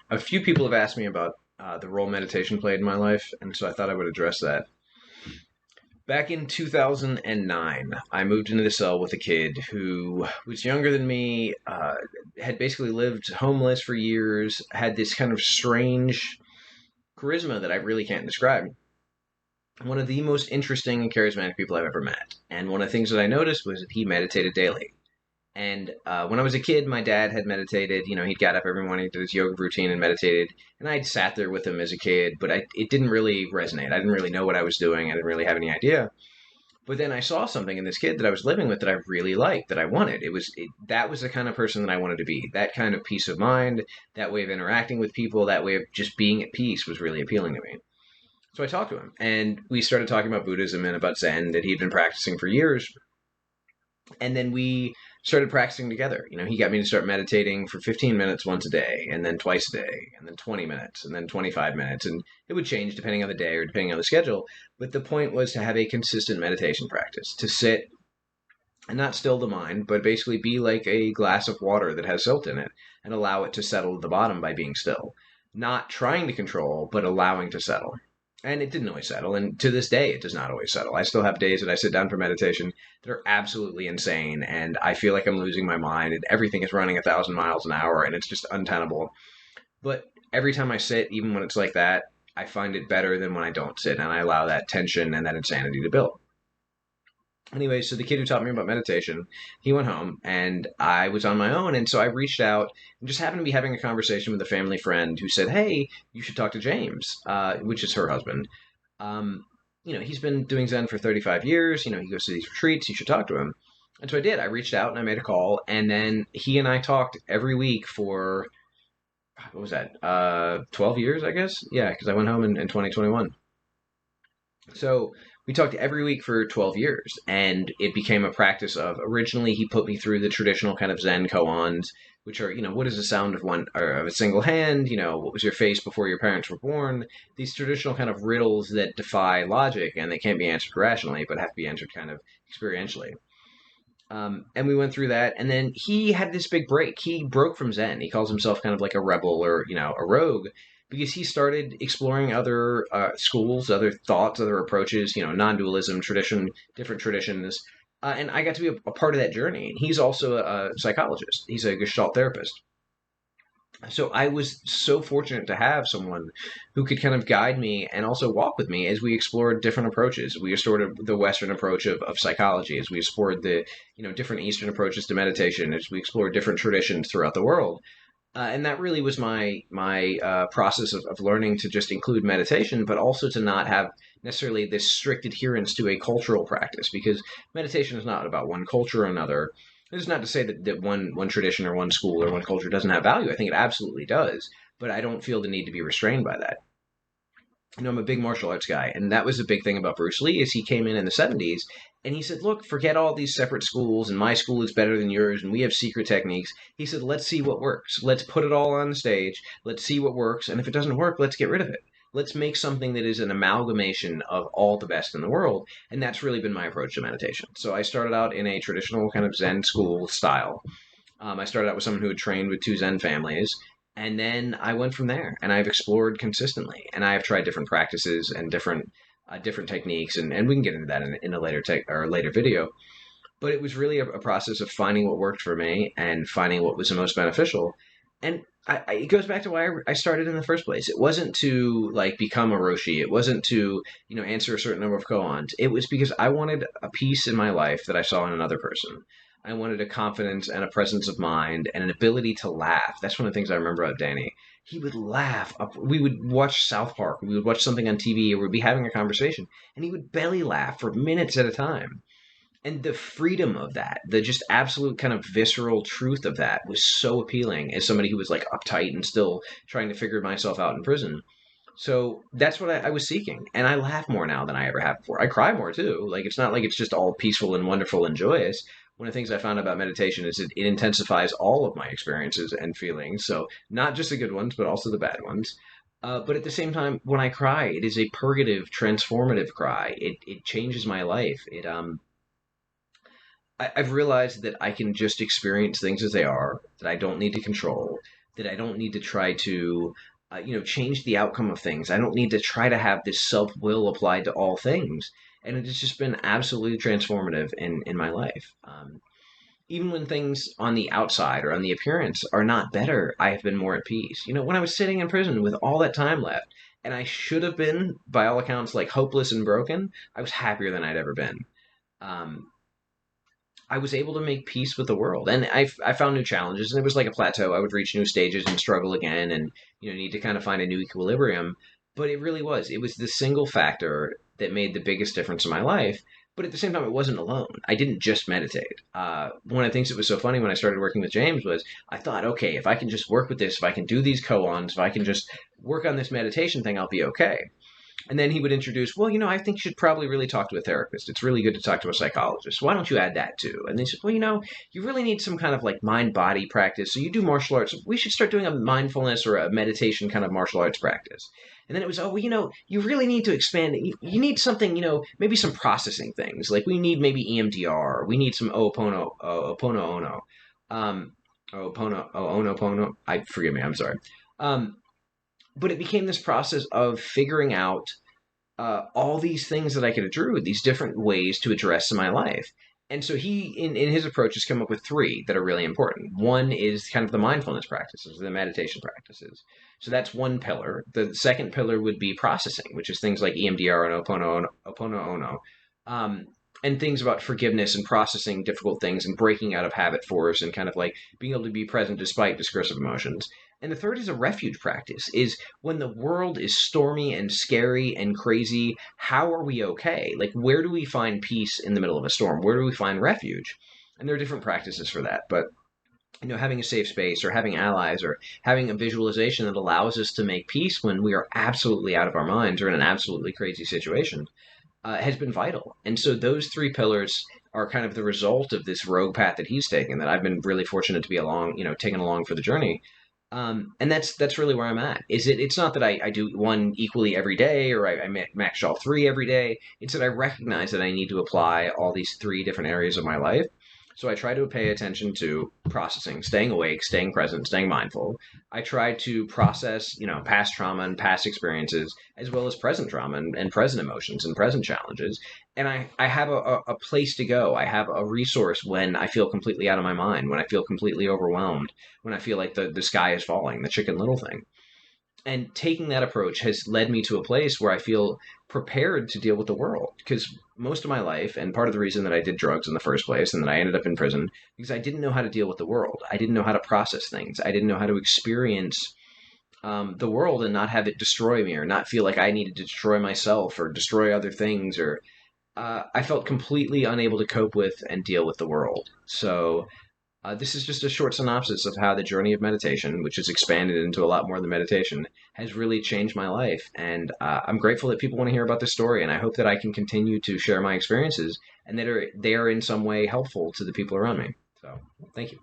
A few people have asked me about the role meditation played in my life, and so I thought I would address that. Back in 2009, I moved into the cell with a kid who was younger than me, had basically lived homeless for years, had this kind of strange charisma that I really can't describe. One of the most interesting and charismatic people I've ever met. And one of the things that I noticed was that he meditated daily. And when I was a kid, my dad had meditated. He'd got up every morning, did his yoga routine, and meditated. And I'd sat there with him as a kid, but it didn't really resonate. I didn't really know what I was doing. I didn't really have any idea. But then I saw something in this kid that I was living with that I really liked, that I wanted. That was the kind of person that I wanted to be. That kind of peace of mind, that way of interacting with people, that way of just being at peace was really appealing to me. So I talked to him, and we started talking about Buddhism and about Zen that he'd been practicing for years. And then we started practicing together. He got me to start meditating for 15 minutes once a day, and then twice a day, and then 20 minutes, and then 25 minutes. And it would change depending on the day or depending on the schedule. But the point was to have a consistent meditation practice, to sit and not still the mind, but basically be like a glass of water that has silt in it and allow it to settle to the bottom by being still. Not trying to control, but allowing to settle. And it didn't always settle. And to this day, it does not always settle. I still have days that I sit down for meditation that are absolutely insane. And I feel like I'm losing my mind and everything is running 1,000 miles an hour and it's just untenable. But every time I sit, even when it's like that, I find it better than when I don't sit and I allow that tension and that insanity to build. Anyway, so the kid who taught me about meditation, he went home and I was on my own. And so I reached out and just happened to be having a conversation with a family friend who said, "Hey, you should talk to James," which is her husband. Um, he's been doing Zen for 35 years. He goes to these retreats. You should talk to him. And so I did. I reached out and I made a call. And then he and I talked every week for, what was that, 12 years, I guess? Yeah, because I went home in 2021. So we talked every week for 12 years, and it became a practice of originally he put me through the traditional kind of Zen koans, which are, what is the sound of one or of a single hand? What was your face before your parents were born? These traditional kind of riddles that defy logic and they can't be answered rationally, but have to be answered kind of experientially. And we went through that, and then he had this big break. He broke from Zen. He calls himself kind of like a rebel or a rogue, because he started exploring other schools, other thoughts, other approaches. Non-dualism, tradition, different traditions, and I got to be a part of that journey. And he's also a psychologist. He's a Gestalt therapist. So I was so fortunate to have someone who could kind of guide me and also walk with me as we explored different approaches. We explored the Western approach of psychology, as we explored the different Eastern approaches to meditation, as we explored different traditions throughout the world. And that really was my process of learning to just include meditation, but also to not have necessarily this strict adherence to a cultural practice, because meditation is not about one culture or another. This is not to say that one tradition or one school or one culture doesn't have value. I think it absolutely does, but I don't feel the need to be restrained by that. I'm a big martial arts guy, and that was the big thing about Bruce Lee is he came in the 70s and he said, "Look, forget all these separate schools, and my school is better than yours, and we have secret techniques." He said, "Let's see what works. Let's put it all on the stage. Let's see what works, and if it doesn't work, let's get rid of it. Let's make something that is an amalgamation of all the best in the world." And that's really been my approach to meditation. So I started out in a traditional kind of Zen school style. I started out with someone who had trained with two Zen families, and then I went from there. And I've explored consistently, and I have tried different practices and different techniques, and we can get into that in a later video. But it was really a process of finding what worked for me and finding what was the most beneficial. And it goes back to why I started in the first place. It wasn't to like become a Roshi. It wasn't to answer a certain number of koans. It was because I wanted a peace in my life that I saw in another person. I wanted a confidence and a presence of mind and an ability to laugh. That's one of the things I remember about Danny. He would laugh. We would watch South Park. We would watch something on TV, or we'd be having a conversation, and he would belly laugh for minutes at a time. And the freedom of that, the just absolute kind of visceral truth of that was so appealing as somebody who was like uptight and still trying to figure myself out in prison. So that's what I was seeking. And I laugh more now than I ever have before. I cry more too. Like, it's not like it's just all peaceful and wonderful and joyous. One of the things I found about meditation is it intensifies all of my experiences and feelings. So not just the good ones, but also the bad ones. But at the same time, when I cry, it is a purgative, transformative cry. It changes my life. I've realized that I can just experience things as they are, that I don't need to control, that I don't need to try to, change the outcome of things. I don't need to try to have this self will applied to all things. And it has just been absolutely transformative in my life. Even when things on the outside or on the appearance are not better, I have been more at peace. When I was sitting in prison with all that time left, and I should have been, by all accounts, like hopeless and broken, I was happier than I'd ever been. Um, I was able to make peace with the world, and I found new challenges, and it was like a plateau. I would reach new stages and struggle again, and need to kind of find a new equilibrium. But it was the single factor that made the biggest difference in my life. But at the same time, it wasn't alone. I didn't just meditate. One of the things that was so funny when I started working with James was I thought, okay, if I can just work with this, if I can do these koans, if I can just work on this meditation thing, I'll be okay. And then he would introduce, well, I think you should probably really talk to a therapist. It's really good to talk to a psychologist. Why don't you add that too? And they said, well, you really need some kind of like mind body practice. So you do martial arts. We should start doing a mindfulness or a meditation kind of martial arts practice. And then it was, oh, well, you really need to expand it. You need something, maybe some processing things. Like we need maybe EMDR. We need some Opono. Opono. Forgive me. I'm sorry. But it became this process of figuring out all these things that I could do, these different ways to address in my life. And so he, in his approach, has come up with three that are really important. One is kind of the mindfulness practices, the meditation practices. So that's one pillar. The second pillar would be processing, which is things like EMDR and Opono. And things about forgiveness and processing difficult things and breaking out of habit force and kind of like being able to be present despite discursive emotions. And the third is a refuge practice, is when the world is stormy and scary and crazy, how are we okay? Like, where do we find peace in the middle of a storm? Where do we find refuge? And there are different practices for that, but having a safe space or having allies or having a visualization that allows us to make peace when we are absolutely out of our minds or in an absolutely crazy situation has been vital. And so those three pillars are kind of the result of this rogue path that he's taken that I've been really fortunate to be along, taken along for the journey. And that's really where I'm at. It's not that I do one equally every day or I max all three every day. It's that I recognize that I need to apply all these three different areas of my life. So I try to pay attention to processing, staying awake, staying present, staying mindful. I try to process, past trauma and past experiences, as well as present trauma and present emotions and present challenges. And I have a place to go. I have a resource when I feel completely out of my mind, when I feel completely overwhelmed, when I feel like the sky is falling, the Chicken Little thing. And taking that approach has led me to a place where I feel prepared to deal with the world. Because most of my life, and part of the reason that I did drugs in the first place and that I ended up in prison, because I didn't know how to deal with the world. I didn't know how to process things. I didn't know how to experience the world and not have it destroy me or not feel like I needed to destroy myself or destroy other things. Or I felt completely unable to cope with and deal with the world. So this is just a short synopsis of how the journey of meditation, which has expanded into a lot more than meditation, has really changed my life. And I'm grateful that people want to hear about this story. And I hope that I can continue to share my experiences and that they are in some way helpful to the people around me. So thank you.